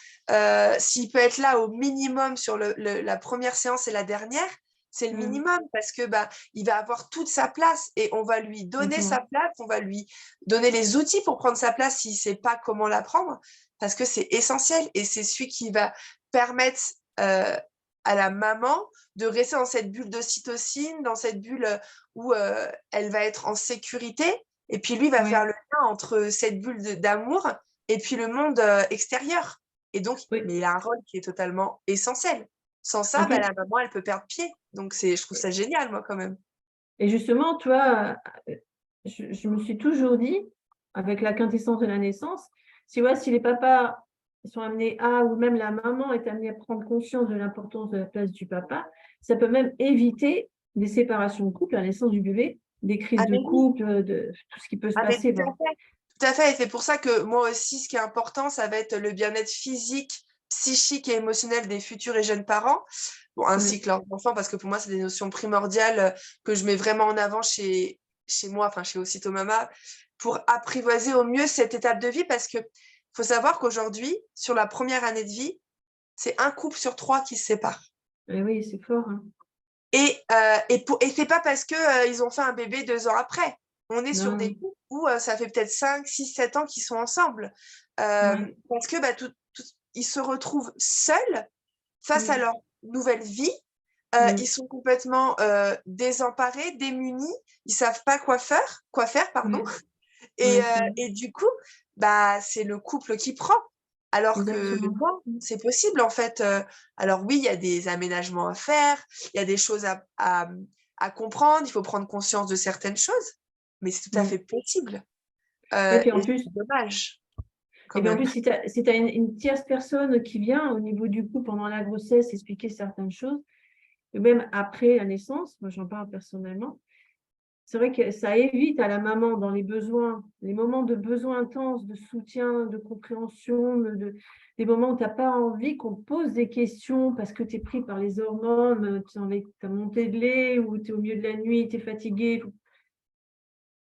s'il peut être là au minimum sur la première séance et la dernière, c'est le Mm. minimum parce que bah, il va avoir toute sa place et on va lui donner sa Exactement. place, on va lui donner les outils pour prendre sa place s'il ne sait pas comment la prendre parce que c'est essentiel et c'est celui qui va permettre à la maman de rester dans cette bulle d'ocytocine, dans cette bulle où elle va être en sécurité et puis lui va faire Oui. le lien entre cette bulle d'amour et puis le monde extérieur. Et donc, Oui. mais il a un rôle qui est totalement essentiel. Sans ça, En bah, plus, la maman, elle peut perdre pied. Donc, je trouve ça génial, moi, quand même. et justement, tu vois, je me suis toujours dit, avec la quintessence de la naissance, si les papas sont amenés à, ou même la maman est amenée à prendre conscience de l'importance de la place du papa, ça peut même éviter des séparations de couple, la naissance du bébé, des crises Ah, de mais oui, couple, de tout ce qui peut se ah, mais passer. tout à Bon. fait. Tout à fait. Et c'est pour ça que moi aussi, ce qui est important, ça va être le bien-être physique, psychique et émotionnel des futurs et jeunes parents, bon, ainsi Oui, que leurs enfants, parce que pour moi, c'est des notions primordiales que je mets vraiment en avant chez moi, enfin chez Aussitôt Mama, pour apprivoiser au mieux cette étape de vie, parce que faut savoir qu'aujourd'hui, sur la première année de vie, c'est un couple sur trois qui se sépare. eh oui, c'est fort. Hein. Et c'est pas parce que ils ont fait un bébé 2 ans après. On est sur des Non, couples où ça fait peut-être 5, 6, 7 ans qu'ils sont ensemble. ouais. Parce que bah, ils se retrouvent seuls face à Mm, leur nouvelle vie. Ils mm, sont complètement désemparés, démunis. Ils savent pas quoi faire, pardon. ouais, ouais, c'est vrai. Et du coup, bah, c'est le couple qui prend. Alors que Exactement. non, c'est possible en fait. Alors oui, il y a des aménagements à faire, il y a des choses à comprendre, il faut prendre conscience de certaines choses. mais c'est tout à fait possible. Et puis en Et plus, c'est dommage, quand et puis en même. plus, si tu as une tierce personne qui vient au niveau du coup pendant la grossesse expliquer certaines choses, et même après la naissance, moi j'en parle personnellement, c'est vrai que ça évite à la maman dans les besoins, les moments de besoin intense, de soutien, de compréhension, des moments où tu n'as pas envie qu'on te pose des questions parce que tu es pris par les hormones, tu as monté de lait ou tu es au milieu de la nuit, tu es fatigué.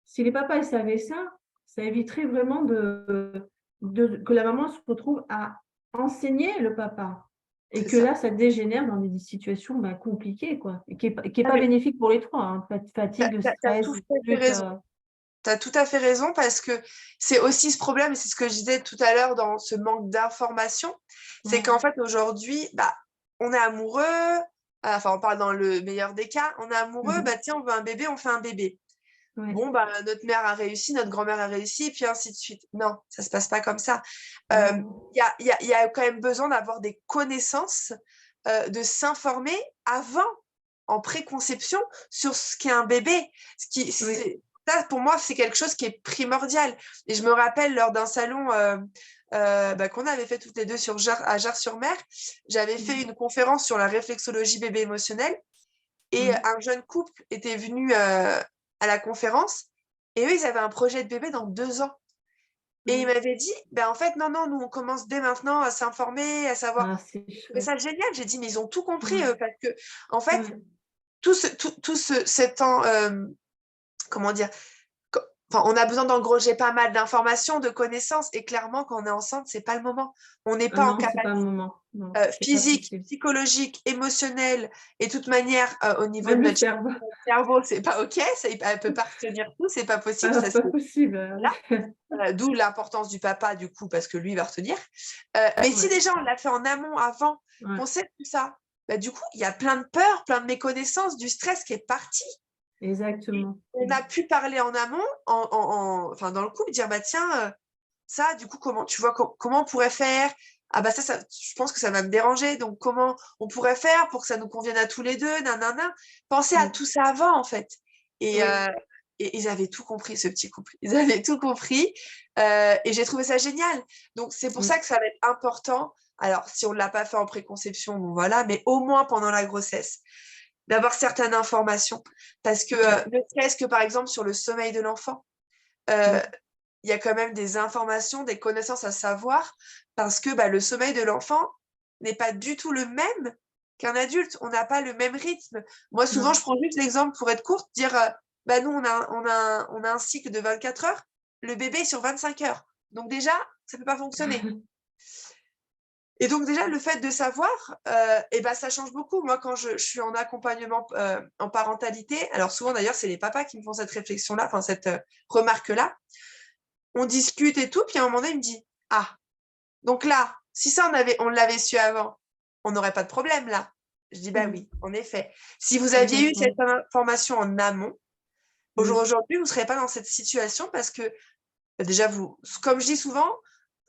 Si les papas savaient ça, ça éviterait vraiment que la maman se retrouve à enseigner le papa. Et C'est que ça. là, ça dégénère dans des situations compliquées, quoi. Et qui n'est Ah, pas mais bénéfique pour les trois. Hein. Fatigue, t'as stress, tout à fait lutte. raison. Tu as tout à fait raison parce que c'est aussi ce problème, et c'est ce que je disais tout à l'heure dans ce manque d'information, c'est Ouais, qu'en fait aujourd'hui, on est amoureux, enfin on parle dans le meilleur des cas, on est amoureux, tiens, on veut un bébé, on fait un bébé. ouais, Bon, notre mère a réussi, notre grand-mère a réussi, et puis ainsi de suite. Non, ça se passe pas comme ça. non. Il y a quand même besoin d'avoir des connaissances, de s'informer avant, en préconception, sur ce qu'est un bébé. Oui. Ça, pour moi, c'est quelque chose qui est primordial. Et je me rappelle lors d'un salon qu'on avait fait toutes les deux à Jars-sur-Mer, j'avais fait une conférence sur la réflexologie bébé émotionnelle. Et Oui. un jeune couple était venu à la conférence et eux, ils avaient un projet de bébé dans 2 ans. Et ils Oui. m'avaient dit, en fait, non, non, nous, on commence dès maintenant à s'informer, à savoir. Ah, c'est Je trouvais ça chouette. génial. J'ai dit, mais ils ont tout compris, Ouais, parce que, en fait, ouais. cet temps, comment dire, enfin, on a besoin d'engronger pas mal d'informations, de connaissances. Et clairement, quand on est enceinte, c'est pas le moment. On n'est Ah pas en non, c'est pas un capacité moment. Non, c'est pas physique, possible. psychologique, émotionnelle, et de toute manière, au niveau de Même le notre cerveau. cerveau, c'est pas OK, elle peut pas retenir tout, c'est pas possible, Ah, ça c'est pas c'est possible. là. D'où l'importance du papa, du coup, parce que lui, il va retenir. Mais si Ouais, déjà on l'a fait en amont, avant, ouais, qu'on sait tout ça, du coup, il y a plein de peurs, plein de méconnaissances, du stress qui est parti. Et exactement. on a pu parler en amont, enfin, dans le couple, dire, tiens, ça, du coup, comment tu vois comment on pourrait faire? Ah ça, je pense que ça va me déranger. Donc, comment on pourrait faire pour que ça nous convienne à tous les deux, nanana. Pensez à Oui, tout ça avant, en fait. Et, oui, et ils avaient tout compris, ce petit couple. Ils avaient tout compris. Et j'ai trouvé ça génial. Donc, c'est pour ça oui, que ça va être important. Alors, si on ne l'a pas fait en préconception, bon voilà, mais au moins pendant la grossesse, d'avoir certaines informations. Parce que, oui, ne serait-ce que par exemple sur le sommeil de l'enfant, euh, oui. il y a quand même des informations, des connaissances à savoir, parce que le sommeil de l'enfant n'est pas du tout le même qu'un adulte. On n'a pas le même rythme. Moi, souvent, je Non. prends juste l'exemple pour être courte, dire, nous, on a un cycle de 24 heures, le bébé est sur 25 heures. Donc déjà, ça ne peut pas fonctionner. Et donc déjà, le fait de savoir, ça change beaucoup. Moi, quand je suis en accompagnement en parentalité, alors souvent d'ailleurs, c'est les papas qui me font cette réflexion-là, enfin cette remarque-là, on discute et tout, puis à un moment donné, il me dit, ah, donc là, si ça, on l'avait su avant, on n'aurait pas de problème là. Je dis, Mm. oui, en effet. Si vous aviez eu Exactement. cette information en amont, Oui. aujourd'hui, vous ne serez pas dans cette situation parce que déjà, comme je dis souvent,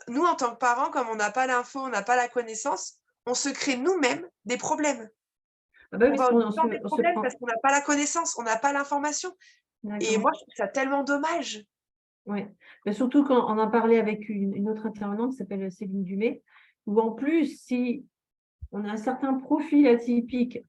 nous, en tant que parents, comme on n'a pas l'info, on n'a pas la connaissance, on se crée nous-mêmes des problèmes. Ah bah On oui, va parce avoir qu'on des on se problèmes parce prend. qu'on n'a pas la connaissance, on n'a pas l'information. Et D'accord. moi, je trouve ça tellement dommage. Oui. Mais surtout quand on en parlait avec une autre intervenante qui s'appelle Céline Dumais, où en plus, si on a un certain profil atypique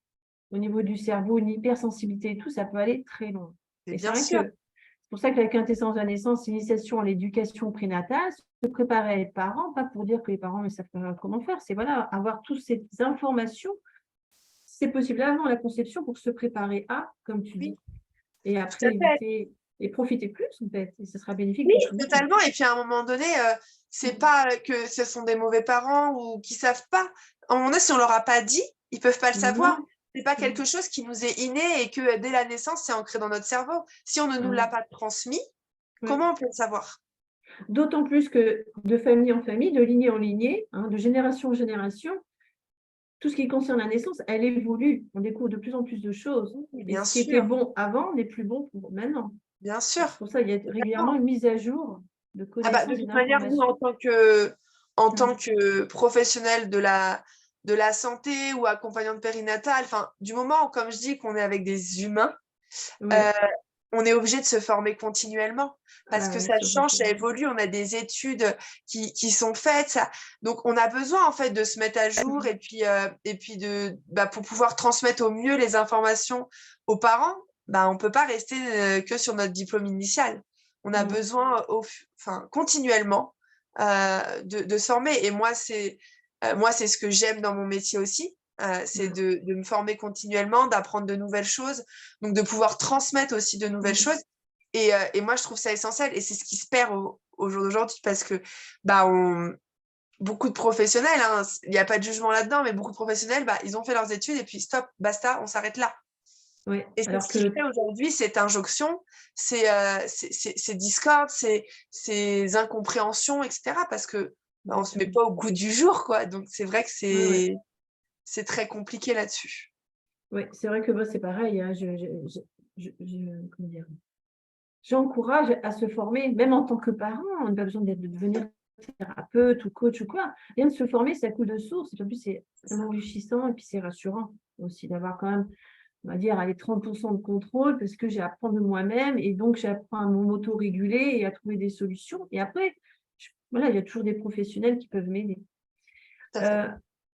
au niveau du cerveau, une hypersensibilité et tout, ça peut aller très loin. Mais Et c'est bien vrai sûr, que c'est pour ça que la quintessence de la naissance, l'initiation à l'éducation prénatale, se préparer à être parent, pas pour dire que les parents ne savent pas comment faire, c'est voilà, avoir toutes ces informations, c'est possible avant la conception pour se préparer à, comme tu oui, dis, et tout à après fait. éviter et profiter plus en fait, et ce sera bénéfique Oui, pour tout le monde. totalement. Et puis à un moment donné, c'est Mm. pas que ce sont des mauvais parents ou qui savent pas. À un moment donné, si on leur a pas dit, ils peuvent pas le Non, savoir. C'est pas non, quelque chose qui nous est inné et que dès la naissance, c'est ancré dans notre cerveau. Si on ne nous l'a non. pas transmis, Ouais. comment on peut le savoir? D'autant plus que de famille en famille, de lignée en lignée, hein, de génération en génération, tout ce qui concerne la naissance, elle évolue. On découvre de plus en plus de choses. Oui, Et bien ce qui était sûr, bon avant n'est plus bon pour maintenant. bien Et sûr. c'est pour ça qu'il y a régulièrement Totalement. une mise à jour de De connaissances et toute manière, nous, d'informations. en tant Mm. que professionnels de la santé ou accompagnante périnatale, enfin, du moment, comme je dis, qu'on est avec des humains, Oui, on est obligé de se former continuellement parce Ah que ouais, ça c'est vrai change, que ça évolue, on a des études qui sont faites, ça. Donc on a besoin en fait de se mettre à jour et puis pour pouvoir transmettre au mieux les informations aux parents, on ne peut pas rester que sur notre diplôme initial. On a non. besoin continuellement de se former. Et moi, c'est ce que j'aime dans mon métier aussi. C'est Ouais. de me former continuellement, d'apprendre de nouvelles choses, donc de pouvoir transmettre aussi de nouvelles Mm. choses. Et moi, je trouve ça essentiel. Et c'est ce qui se perd au jour d'aujourd'hui parce que beaucoup de professionnels, hein, il n'y a pas de jugement là-dedans, mais beaucoup de professionnels, ils ont fait leurs études et puis stop, basta, on s'arrête là. Ouais. Et c'est Alors ce qui que fait aujourd'hui cette injonction, ces discordes, ces incompréhensions, etc. Parce que on ne se met exactement. pas au goût du jour, quoi. Donc c'est vrai que Ouais, ouais. c'est très compliqué là-dessus. Ouais, c'est vrai que moi, c'est pareil, hein, comment dire, j'encourage à se former, même en tant que parent. On n'a pas besoin de devenir thérapeute ou coach ou quoi. Rien de se former, c'est à coup de source. Et en plus, c'est tellement enrichissant et puis c'est rassurant aussi d'avoir quand même, on va dire, allez, 30% de contrôle parce que j'apprends de moi-même et donc j'apprends à m'auto-réguler et à trouver des solutions. Et après, voilà, il y a toujours des professionnels qui peuvent m'aider. Tout à fait. Euh,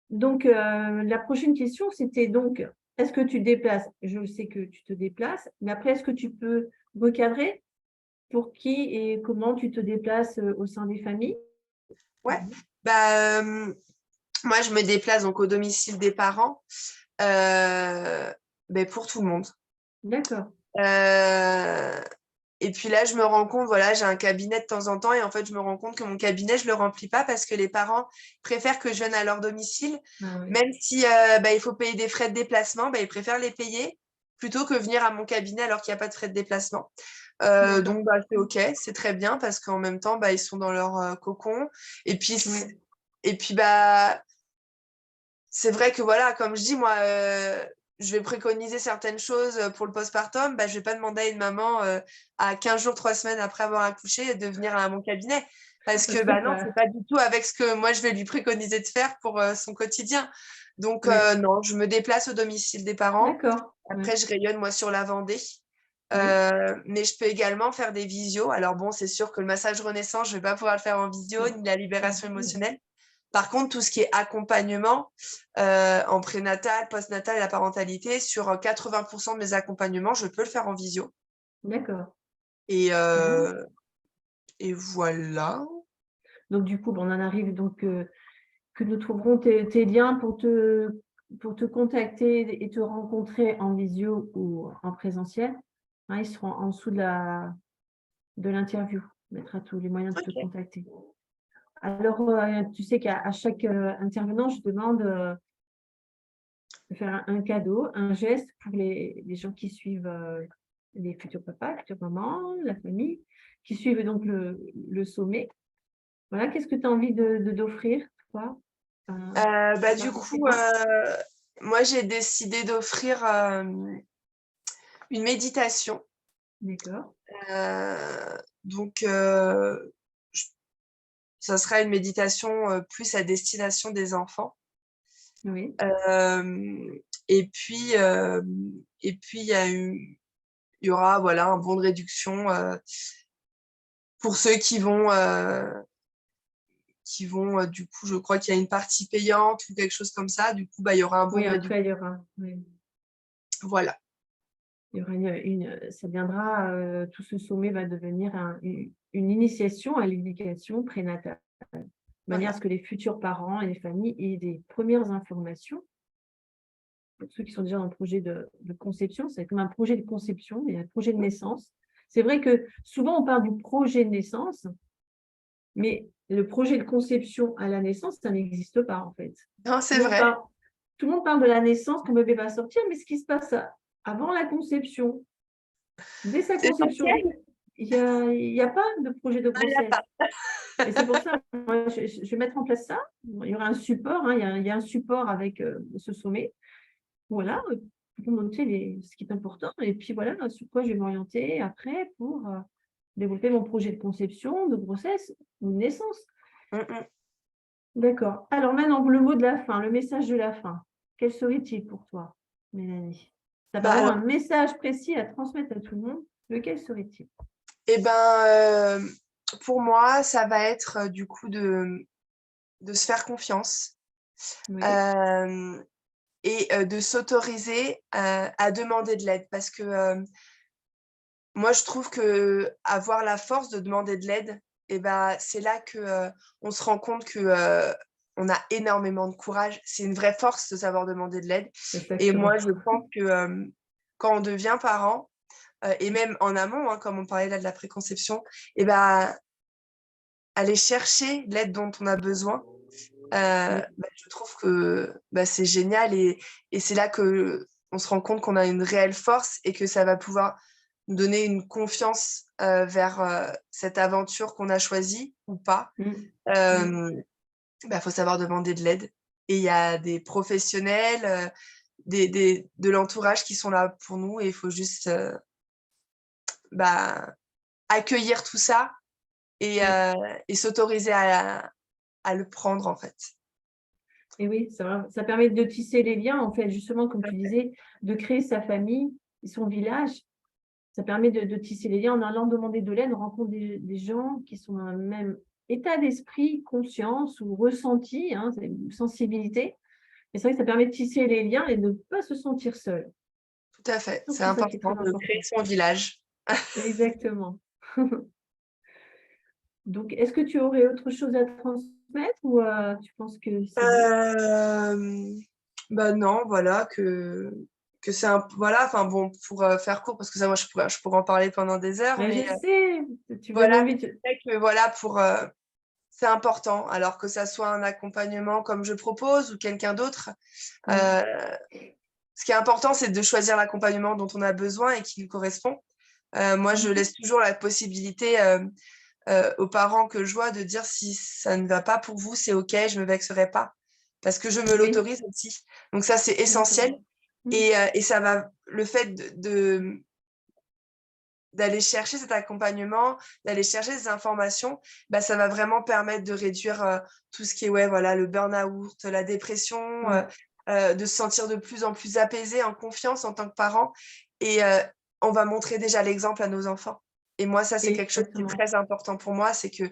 donc, la prochaine question, c'était donc, est-ce que tu te déplaces? Je sais que tu te déplaces, mais après, est-ce que tu peux recadrer pour qui et comment tu te déplaces au sein des familles? Ouais. Moi, je me déplace donc au domicile des parents pour tout le monde. D'accord. Euh, Et puis là, je me rends compte, voilà, j'ai un cabinet de temps en temps et en fait, je me rends compte que mon cabinet, je ne le remplis pas parce que les parents préfèrent que je vienne à leur domicile. Ah oui. Même si il faut payer des frais de déplacement, ils préfèrent les payer plutôt que venir à mon cabinet alors qu'il n'y a pas de frais de déplacement. D'accord. Donc, c'est OK, c'est très bien parce qu'en même temps, ils sont dans leur cocon. Et puis, Oui. c'est vrai que voilà, comme je dis, moi, je vais préconiser certaines choses pour le postpartum. Je ne vais pas demander à une maman à 15 jours, 3 semaines après avoir accouché de venir à mon cabinet. Parce Ça que se fait non, pas. c'est pas du tout avec ce que moi je vais lui préconiser de faire pour son quotidien. Donc Oui. non, je me déplace au domicile des parents. D'accord. Oui. Après, je rayonne moi sur la Vendée. Oui. Mais je peux également faire des visios. Alors bon, c'est sûr que le massage renaissance, je ne vais pas pouvoir le faire en visio, Non. ni la libération émotionnelle. Par contre, tout ce qui est accompagnement en prénatal, postnatal et la parentalité, sur 80% de mes accompagnements, je peux le faire en visio. D'accord. Et, Très bien. et voilà. Donc, du coup, on en arrive donc que nous trouverons tes liens pour te contacter et te rencontrer en visio ou en présentiel. Hein, ils seront en dessous de l'interview. On mettra tous les moyens de te Ok. contacter. Alors, tu sais qu'à chaque intervenant, je demande de faire un cadeau, un geste pour les gens qui suivent, les futurs papas, futures mamans, la famille, qui suivent donc le sommet. Voilà, qu'est-ce que tu as envie d'offrir, toi, aux Du coup, participants? moi, j'ai décidé d'offrir une méditation. D'accord. Donc, ça sera une méditation plus à destination des enfants. Oui. Euh, et puis, euh, et puis il y aura voilà, un bon de réduction pour ceux qui vont du coup, je crois qu'il y a une partie payante ou quelque chose comme ça. Du coup, il y aura un bon Oui, de réduction. après, il y aura, oui, Voilà. il y aura ça viendra, tout ce sommet va devenir une initiation à l'éducation prénatale, de manière à Voilà. ce que les futurs parents et les familles aient des premières informations. Pour ceux qui sont déjà dans le projet de conception, c'est comme un projet de conception et un projet de naissance. C'est vrai que souvent, on parle du projet de naissance, mais le projet de conception à la naissance, ça n'existe pas, en fait. Non, Tout c'est le monde vrai. parle, tout le monde parle de la naissance, quand le bébé va sortir, mais ce qui se passe avant la conception, dès sa C'est conception, essentiel. il y a pas de projet de Non, il n'y a grossesse. pas. Et c'est pour ça, moi, je vais mettre en place ça. Il y aura un support, hein, il y a un support avec ce sommet. Voilà, pour montrer ce qui est important. Et puis voilà, sur quoi je vais m'orienter après pour développer mon projet de conception, de grossesse ou de naissance. Mm, mm. D'accord. Alors maintenant, le mot de la fin, le message de la fin. Quel serait-il pour toi, Mélanie? Tu as vraiment Alors, un message précis à transmettre à tout le monde? Lequel serait-il? Eh ben, pour moi, ça va être du coup de se faire confiance Oui, euh, et de s'autoriser à demander de l'aide. Parce que moi, je trouve que avoir la force de demander de l'aide, eh ben, c'est là que on se rend compte que on a énormément de courage. C'est une vraie force de savoir demander de l'aide. Et exactement. moi, je pense que quand on devient parent, et même en amont, hein, comme on parlait là de la préconception, eh ben, aller chercher l'aide dont on a besoin, Oui, je trouve que c'est génial et c'est là que on se rend compte qu'on a une réelle force et que ça va pouvoir nous donner une confiance vers cette aventure qu'on a choisie ou pas. mm, mm. Il faut savoir demander de l'aide. Et il y a des professionnels, de l'entourage qui sont là pour nous et il faut juste bah, accueillir tout ça Oui. et s'autoriser à le prendre en fait. Et oui, ça permet de tisser les liens, en fait, justement, comme tu disais, de créer sa famille et son village. Ça permet de tisser les liens en allant demander de l'aide. On rencontre des gens qui sont dans le même état d'esprit, conscience ou ressenti, hein, sensibilité. Et c'est vrai que ça permet de tisser les liens et de ne pas se sentir seul. Tout à fait. Donc, C'est c'est ça qui est important très de créer important. son village. Exactement. Donc, est-ce que tu aurais autre chose à transmettre ou tu penses que c'est bon? Euh, non, voilà, que c'est un... Voilà, enfin bon, pour faire court, parce que ça, moi, je pourrais en parler pendant des heures, Mais mais je sais, tu donnes voilà, envie. c'est vrai que voilà, c'est important. Alors que ça soit un accompagnement comme je propose ou quelqu'un d'autre, Mm. euh, ce qui est important, c'est de choisir l'accompagnement dont on a besoin et qui nous correspond. Moi, je Mhm. laisse toujours la possibilité aux parents que je vois de dire si ça ne va pas pour vous, c'est OK, je ne me vexerai pas. Parce que je me Oui, l'autorise aussi. Donc ça, c'est essentiel. d'accord. Mm. Et ça va, le fait d'aller chercher cet accompagnement, d'aller chercher ces informations, ça va vraiment permettre de réduire tout ce qui est ouais, voilà, le burn-out, la dépression, Ouais. de se sentir de plus en plus apaisé, en confiance en tant que parent. Et on va montrer déjà l'exemple à nos enfants. Et moi, ça, c'est quelque chose qui est Exactement. très important pour moi, c'est que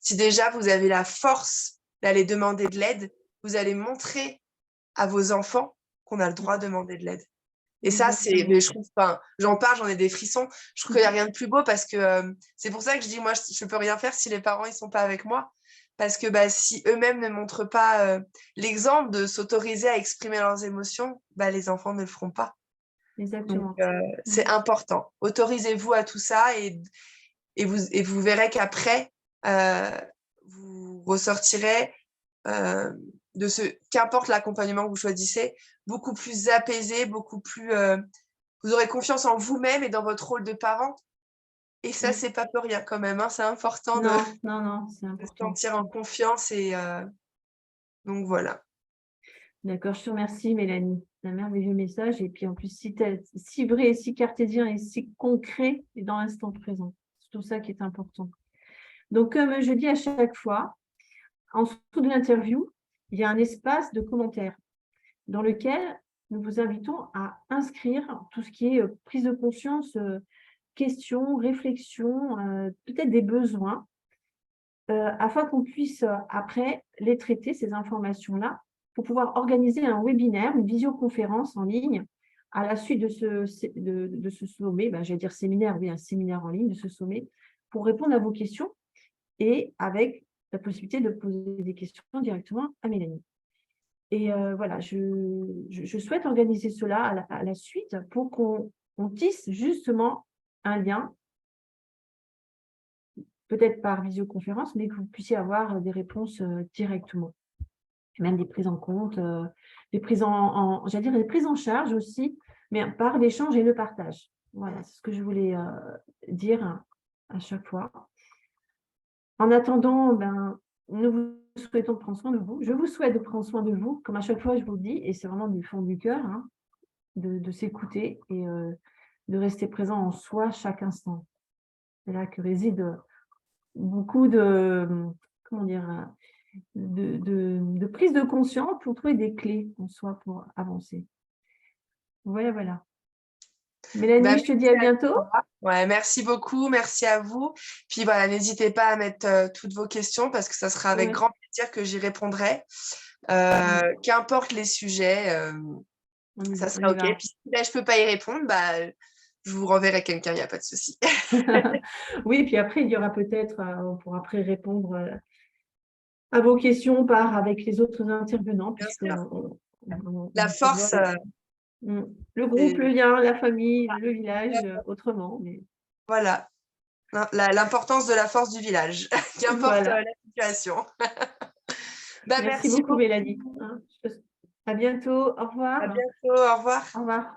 si déjà vous avez la force d'aller demander de l'aide, vous allez montrer à vos enfants qu'on a le droit de demander de l'aide. Et ça, mais Exactement. je trouve, enfin, j'en parle, j'en ai des frissons. Je trouve qu'il n'y a rien de plus beau parce que c'est pour ça que je dis, moi, je ne peux rien faire si les parents, ils sont pas avec moi. Parce que si eux-mêmes ne montrent pas l'exemple de s'autoriser à exprimer leurs émotions, les enfants ne le feront pas. Donc, Exactement. c'est Mm. important. Autorisez-vous à tout ça et vous verrez qu'après, euh, vous ressortirez euh, de ce qu'importe l'accompagnement que vous choisissez, beaucoup plus apaisé, beaucoup plus vous aurez confiance en vous-même et dans votre rôle de parent. Et ça, Mm. c'est pas pour rien quand même, hein. C'est important Non, non, non, c'est de se important. sentir en confiance et donc voilà. D'accord, je te remercie, Mélanie. Un merveilleux message. Et puis en plus, si vrai, si cartésien et si concret et dans l'instant présent. C'est tout ça qui est important. Donc, comme je dis à chaque fois, en dessous de l'interview, il y a un espace de commentaires dans lequel nous vous invitons à inscrire tout ce qui est prise de conscience, questions, réflexions, peut-être des besoins, afin qu'on puisse après les traiter, ces informations-là, pour pouvoir organiser un webinaire, une visioconférence en ligne à la suite de ce sommet, j'allais dire séminaire, oui, un séminaire en ligne de ce sommet, pour répondre à vos questions et avec la possibilité de poser des questions directement à Mélanie. Et voilà, je souhaite organiser cela à la suite pour qu'on tisse justement un lien, peut-être par visioconférence, mais que vous puissiez avoir des réponses directement. Même des prises en compte, des prises j'allais dire des prises en charge aussi, mais par l'échange et le partage. Voilà, c'est ce que je voulais dire à chaque fois. En attendant, nous vous souhaitons de prendre soin de vous. Je vous souhaite de prendre soin de vous, comme à chaque fois je vous le dis, et c'est vraiment du fond du cœur, hein, de s'écouter et de rester présent en soi chaque instant. C'est là que réside beaucoup comment dire, de prise de conscience pour trouver des clés en soi pour avancer. Voilà, voilà. Mélanie, Bah, je te dis à bientôt. ouais, merci beaucoup, merci à vous. Puis voilà, n'hésitez pas à mettre toutes vos questions parce que ça sera avec Ouais. grand plaisir que j'y répondrai. Mm. Qu'importe les sujets, ça On sera y OK. va. Puis si là, je peux pas y répondre, bah, je vous renverrai quelqu'un, il n'y a pas de souci. Oui, puis après, il y aura peut-être, on pourra après répondre à vos questions avec les autres intervenants, Bien puisque sûr. La on se voit force, mm, le groupe, le c'est lien, la famille, le village, autrement. Mais voilà, l'importance de la force du village, qu'importe voilà. la situation. Bah, Merci merci beaucoup, beaucoup. Mélanie. Hein. À bientôt. Au À revoir. bientôt. Au revoir. Au revoir.